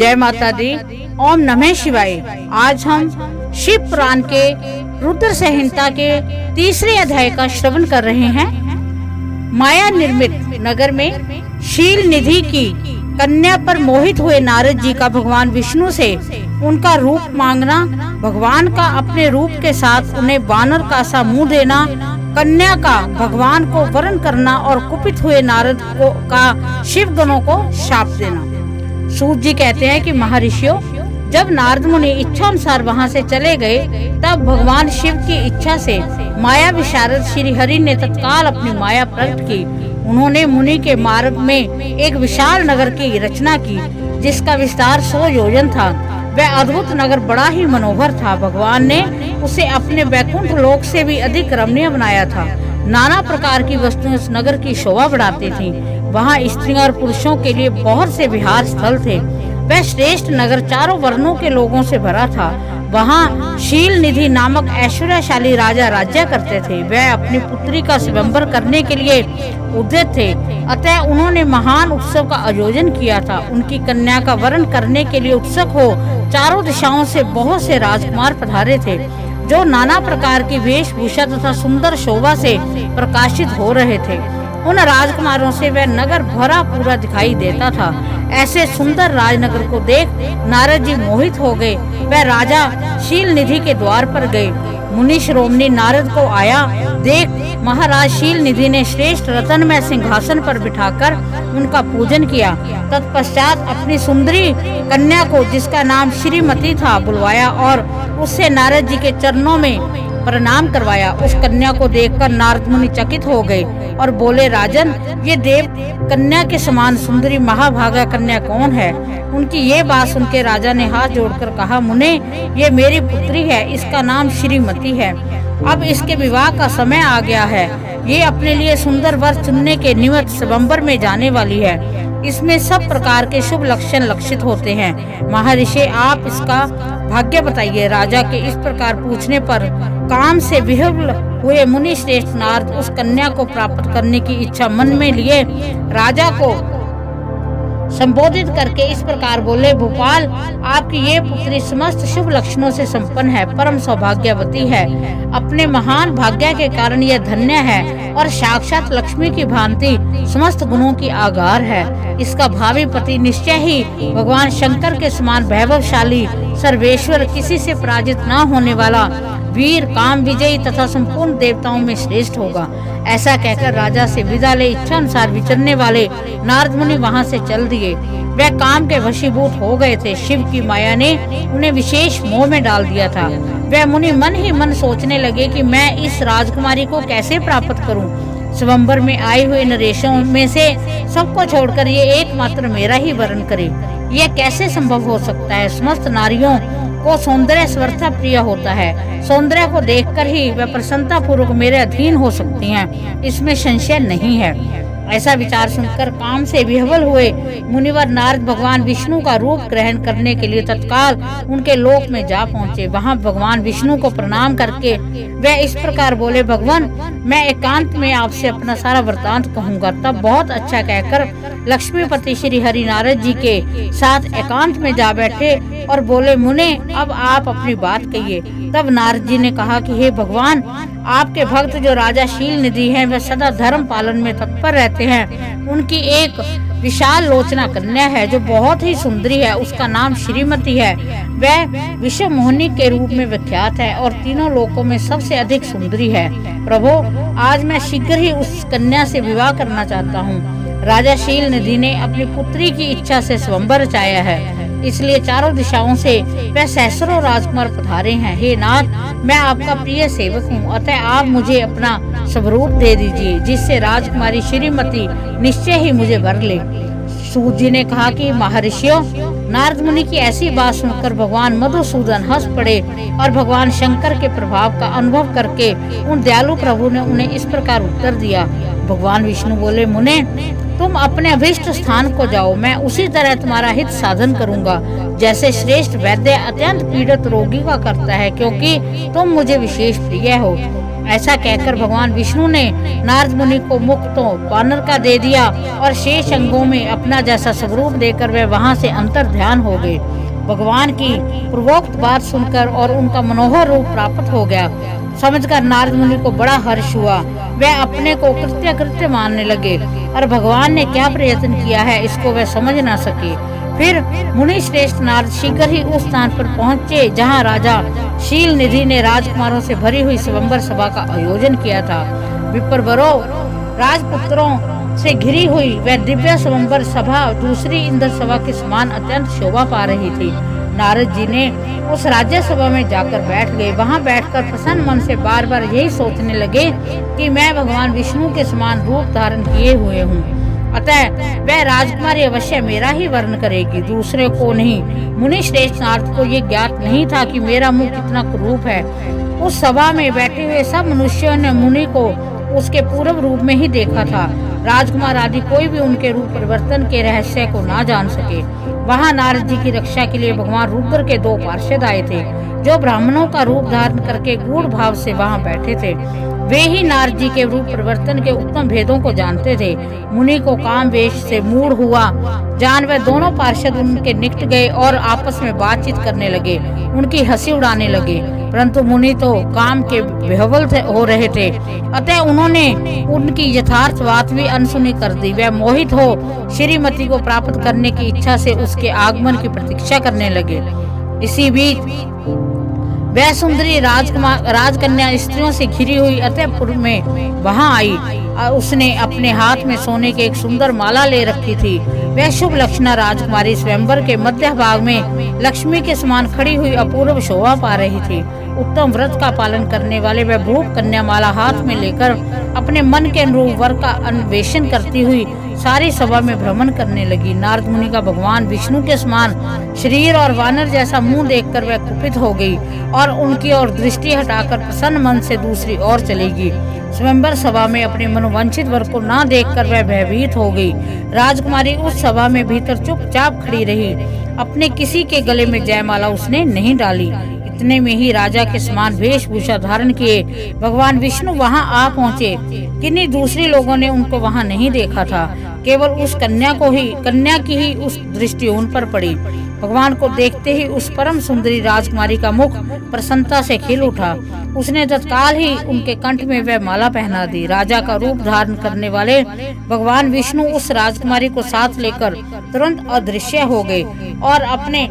जय माता दी। ओम नमः शिवाय। आज हम शिव पुराण के रुद्र संहिता के तीसरे अध्याय का श्रवण कर रहे हैं। माया निर्मित नगर में शील निधि की कन्या पर मोहित हुए नारद जी का भगवान विष्णु से उनका रूप मांगना, भगवान का अपने रूप के साथ उन्हें वानर का सा मुंह देना, कन्या का भगवान को वरण करना और कुपित हुए नारद का शिव गणों को शाप देना। सूत जी कहते हैं कि महर्षियों, जब नारद मुनि इच्छा अनुसार वहाँ से चले गए, तब भगवान शिव की इच्छा से माया विशारद श्री हरि ने तत्काल अपनी माया प्रकट की। उन्होंने मुनि के मार्ग में एक विशाल नगर की रचना की, जिसका विस्तार 100 योजन था। वह अद्भुत नगर बड़ा ही मनोहर था। भगवान ने उसे अपने वैकुंठ लोक से भी अधिक रमणीय बनाया था। नाना प्रकार की वस्तुएं उस नगर की शोभा बढ़ाती थीं। वहाँ स्त्रियों और पुरुषों के लिए बहुत से विहार स्थल थे। वह श्रेष्ठ नगर चारों वर्णों के लोगों से भरा था। वहाँ शील निधि नामक ऐश्वर्यशाली राजा राज्य करते थे। वह अपनी पुत्री का स्वयंवर करने के लिए उद्यत थे, अतः उन्होंने महान उत्सव का आयोजन किया था। उनकी कन्या का वरण करने के लिए उत्सुक हो चारों दिशाओं से बहुत से राजकुमार पधारे थे, जो नाना प्रकार की वेशभूषा तथा सुंदर शोभा से प्रकाशित हो रहे थे। उन राजकुमारों से वह नगर भरा पूरा दिखाई देता था। ऐसे सुंदर राजनगर को देख नारद जी मोहित हो गए। वह राजा शील निधि के द्वार पर गए। मुनि शिरोमणि नारद को आया देख महाराज शील निधि ने श्रेष्ठ रत्नमय सिंहासन पर बिठाकर उनका पूजन किया। तत्पश्चात अपनी सुंदरी कन्या को, जिसका नाम श्रीमती था, बुलवाया और उससे नारद जी के चरणों में प्रणाम करवाया। उस कन्या को देखकर नारद मुनि चकित हो गए और बोले, राजन, ये देव कन्या के समान सुंदरी महाभागा कन्या कौन है? उनकी ये बात सुनकर राजा ने हाथ जोड़कर कहा, मुने, ये मेरी पुत्री है। इसका नाम श्रीमती है। अब इसके विवाह का समय आ गया है। ये अपने लिए सुंदर वर चुनने के निमित्त स्वयंवर में जाने वाली है। इसमें सब प्रकार के शुभ लक्षण लक्षित होते हैं। महर्षि, आप इसका भाग्य बताइए। राजा के इस प्रकार पूछने पर काम से विह्वल हुए मुनि श्रेष्ठ नारद उस कन्या को प्राप्त करने की इच्छा मन में लिए राजा को संबोधित करके इस प्रकार बोले, भोपाल, आपकी ये पुत्री समस्त शुभ लक्षणों से संपन्न है, परम सौभाग्यवती है। अपने महान भाग्य के कारण यह धन्य है और साक्षात लक्ष्मी की भांति समस्त गुणों की आगार है। इसका भावी पति निश्चय ही भगवान शंकर के समान वैभवशाली, सर्वेश्वर, किसी से पराजित न होने वाला, वीर, काम विजयी तथा संपूर्ण देवताओं में श्रेष्ठ होगा। ऐसा कहकर राजा से विदा ले इच्छा अनुसार विचरने वाले नारद मुनि वहां से चल दिए। वह काम के वशीभूत हो गए थे। शिव की माया ने उन्हें विशेष मोह में डाल दिया था। वह मुनि मन ही मन सोचने लगे कि मैं इस राजकुमारी को कैसे प्राप्त करूं। स्वयंवर में आए हुए नरेशों में से सबको छोड़कर ये एकमात्र मेरा ही वरण करे, यह कैसे संभव हो सकता है? समस्त नारियों को सौंदर्य सर्वथा प्रिय होता है। सौंदर्य को देखकर ही वह प्रसन्नता पूर्वक मेरे अधीन हो सकती हैं, इसमें संशय नहीं है। ऐसा विचार सुनकर काम से विह्वल हुए मुनिवर नारद भगवान विष्णु का रूप ग्रहण करने के लिए तत्काल उनके लोक में जा पहुँचे। वहाँ भगवान विष्णु को प्रणाम करके वह इस प्रकार बोले, भगवान, मैं एकांत में आपसे अपना सारा वृतांत कहूँगा। तब बहुत अच्छा कहकर लक्ष्मीपति श्री हरि नारद जी के साथ एकांत में जा बैठे और बोले, मुने, अब आप अपनी बात कहिए। तब नारद जी ने कहा कि हे भगवान, आपके भक्त जो राजा शील निधि हैं, वह सदा धर्म पालन में तत्पर रहते हैं। उनकी एक विशाल लोचना कन्या है जो बहुत ही सुंदरी है। उसका नाम श्रीमती है। वह विश्व मोहिनी के रूप में विख्यात है और तीनों लोकों में सबसे अधिक सुंदरी है। प्रभु, आज मैं शीघ्र ही उस कन्या से विवाह करना चाहता हूँ। राजा शील निधि ने अपनी पुत्री की इच्छा से स्वयंवर रचाया है, इसलिए चारों दिशाओं से वह सहस्रों राजकुमार पधारे हैं। हे नाथ, मैं आपका प्रिय सेवक हूँ, अतः आप मुझे अपना स्वरूप दे दीजिए, जिससे राजकुमारी श्रीमती निश्चय ही मुझे वर ले। सूत जी ने कहा कि महर्षियों, नारद मुनि की ऐसी बात सुनकर भगवान मधुसूदन हंस पड़े और भगवान शंकर के प्रभाव का अनुभव करके उन दयालु प्रभु ने उन्हें इस प्रकार उत्तर दिया। भगवान विष्णु बोले, मुने, तुम अपने अभिष्ट स्थान को जाओ। मैं उसी तरह तुम्हारा हित साधन करूंगा, जैसे श्रेष्ठ वैद्य अत्यंत पीड़ित रोगी का करता है, क्योंकि तुम मुझे विशेष प्रिय हो। ऐसा कहकर भगवान विष्णु ने नारद मुनि को मुख तो वानर का दे दिया और शेष अंगों में अपना जैसा स्वरूप देकर वे वहां से अंतर ध्यान हो गए। भगवान की पूर्वोक्त बात सुनकर और उनका मनोहर रूप प्राप्त हो गया समझकर नारद मुनि को बड़ा हर्ष हुआ। वे अपने को कृत्य मानने लगे और भगवान ने क्या प्रयत्न किया है इसको वे समझ न सके। फिर मुनि श्रेष्ठ नारद शीघ्र ही उस स्थान पर पहुंचे जहां राजा शील निधि ने राजकुमारों से भरी हुई स्वयंवर सभा का आयोजन किया था। विप्रवरों राजपुत्रों से घिरी हुई वह दिव्य स्वयंवर सभा दूसरी इंद्र सभा के समान अत्यंत शोभा पा रही थी। नारद जी ने उस राज्य सभा में जाकर बैठ गए। वहां बैठकर प्रसन्न मन से बार बार यही सोचने लगे कि मैं भगवान विष्णु के समान रूप धारण किए हुए हूँ, अतः वह राजकुमारी अवश्य मेरा ही वर्ण करेगी, दूसरे को नहीं। मुनि श्रेष्ठ नारद को ये ज्ञात नहीं था कि मेरा मुख कितना कुरूप है। उस सभा में बैठे हुए सब मनुष्यों ने मुनि को उसके पूर्व रूप में ही देखा था। राजकुमार आदि कोई भी उनके रूप परिवर्तन के रहस्य को ना जान सके। वहां नारद जी की रक्षा के लिए भगवान रुद्र के 2 पार्षद आए थे जो ब्राह्मणों का रूप धारण करके गूढ़ भाव से वहां बैठे थे। वे ही नारद जी के रूप परिवर्तन के उत्तम भेदों को जानते थे। मुनि को काम वेश से मूढ़ हुआ जान वे दोनों पार्षद उनके निकट गए और आपस में बातचीत करने लगे, उनकी हंसी उड़ाने लगे। परंतु मुनि तो काम के विह्वल हो रहे थे, अतः उन्होंने उनकी यथार्थ बात भी अनसुनी कर दी। वह मोहित हो श्रीमती को प्राप्त करने की इच्छा से उसके आगमन की प्रतीक्षा करने लगे। इसी बीच वह सुंदरी राजकन्या स्त्रियों से घिरी हुई अतःपुर में वहां आई। उसने अपने हाथ में सोने की एक सुंदर माला ले रखी थी। वह शुभ लक्षणा राजकुमारी स्वयंवर के मध्य भाग में लक्ष्मी के समान खड़ी हुई अपूर्व शोभा पा रही थी। उत्तम व्रत का पालन करने वाले वह भूप कन्या माला हाथ में लेकर अपने मन के अनुरूप वर का अन्वेषण करती हुई सारी सभा में भ्रमण करने लगी। नारद मुनि का भगवान विष्णु के समान शरीर और वानर जैसा मुंह देखकर वह कुपित हो गई और उनकी ओर दृष्टि हटाकर प्रसन्न मन से दूसरी ओर चलेगी। स्वयंवर सभा में अपने मनोवांछित वर को न देखकर वह भयभीत हो गई। राजकुमारी उस सभा में भीतर चुपचाप खड़ी रही। अपने किसी के गले में जयमाला उसने नहीं डाली। इतने में ही राजा के समान वेशभूषा धारण किए भगवान विष्णु वहां आ पहुंचे। किन्हीं दूसरे लोगों ने उनको वहां नहीं देखा था, केवल उस कन्या की ही उस दृष्टि उन पर पड़ी। भगवान को देखते ही उस परम सुंदरी राजकुमारी का मुख प्रसन्नता से खिल उठा। उसने तत्काल ही उनके कंठ में वह माला पहना दी। राजा का रूप धारण करने वाले भगवान विष्णु उस राजकुमारी को साथ लेकर तुरंत अदृश्य हो गए और अपने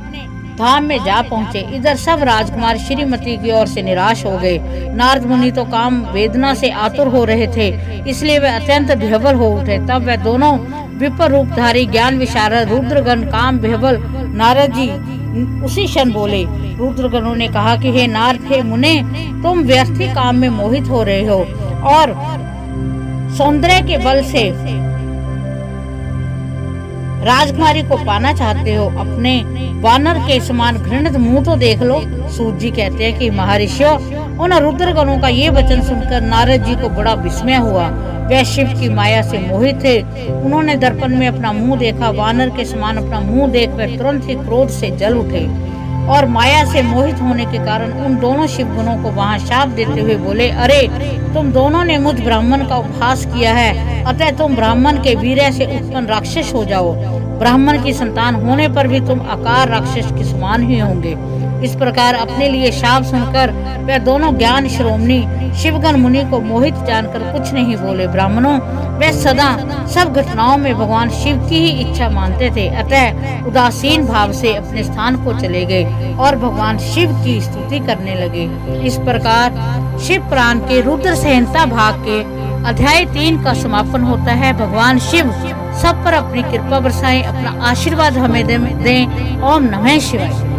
धाम में जा पहुंचे। इधर सब राजकुमार श्रीमती की ओर से निराश हो गए। नारद मुनि तो काम वेदना से आतुर हो रहे थे, इसलिए वे अत्यंत विह्वल हो उठे। तब वे दोनों विपर रूपधारी ज्ञान विशारद रुद्रगण काम विह्वल नारद जी उसी क्षण बोले। रुद्रगणों ने कहा कि हे नारद, हे मुने, तुम व्यर्थ ही काम में मोहित हो रहे हो और सौंदर्य के बल से राजकुमारी को पाना चाहते हो। अपने वानर के समान घृणित मुंह तो देख लो। सूत जी कहते हैं कि महर्षियों, उन रुद्रगणों का ये वचन सुनकर नारद जी को बड़ा विस्मय हुआ। वे शिव की माया से मोहित थे। उन्होंने दर्पण में अपना मुंह देखा। वानर के समान अपना मुंह देखकर तुरंत ही क्रोध से जल उठे और माया से मोहित होने के कारण उन दोनों शिव गुणों को वहां शाप देते हुए बोले, अरे तुम दोनों ने मुझ ब्राह्मण का उपहास किया है, अतः तुम ब्राह्मण के वीर्य से उत्पन्न राक्षस हो जाओ। ब्राह्मण की संतान होने पर भी तुम आकार राक्षस के समान ही होंगे। इस प्रकार अपने लिए शाप सुनकर वे दोनों ज्ञान श्रोमणी शिवगण मुनि को मोहित जानकर कुछ नहीं बोले। ब्राह्मणों, वे सदा सब घटनाओं में भगवान शिव की ही इच्छा मानते थे, अतः उदासीन भाव से अपने स्थान को चले गए और भगवान शिव की स्तुति करने लगे। इस प्रकार शिव पुराण के रुद्र संहिता भाग के अध्याय 3 का समापन होता है। भगवान शिव सब पर अपनी कृपा बरसाएं, अपना आशीर्वाद हमें दें। ओम नमः शिवाय।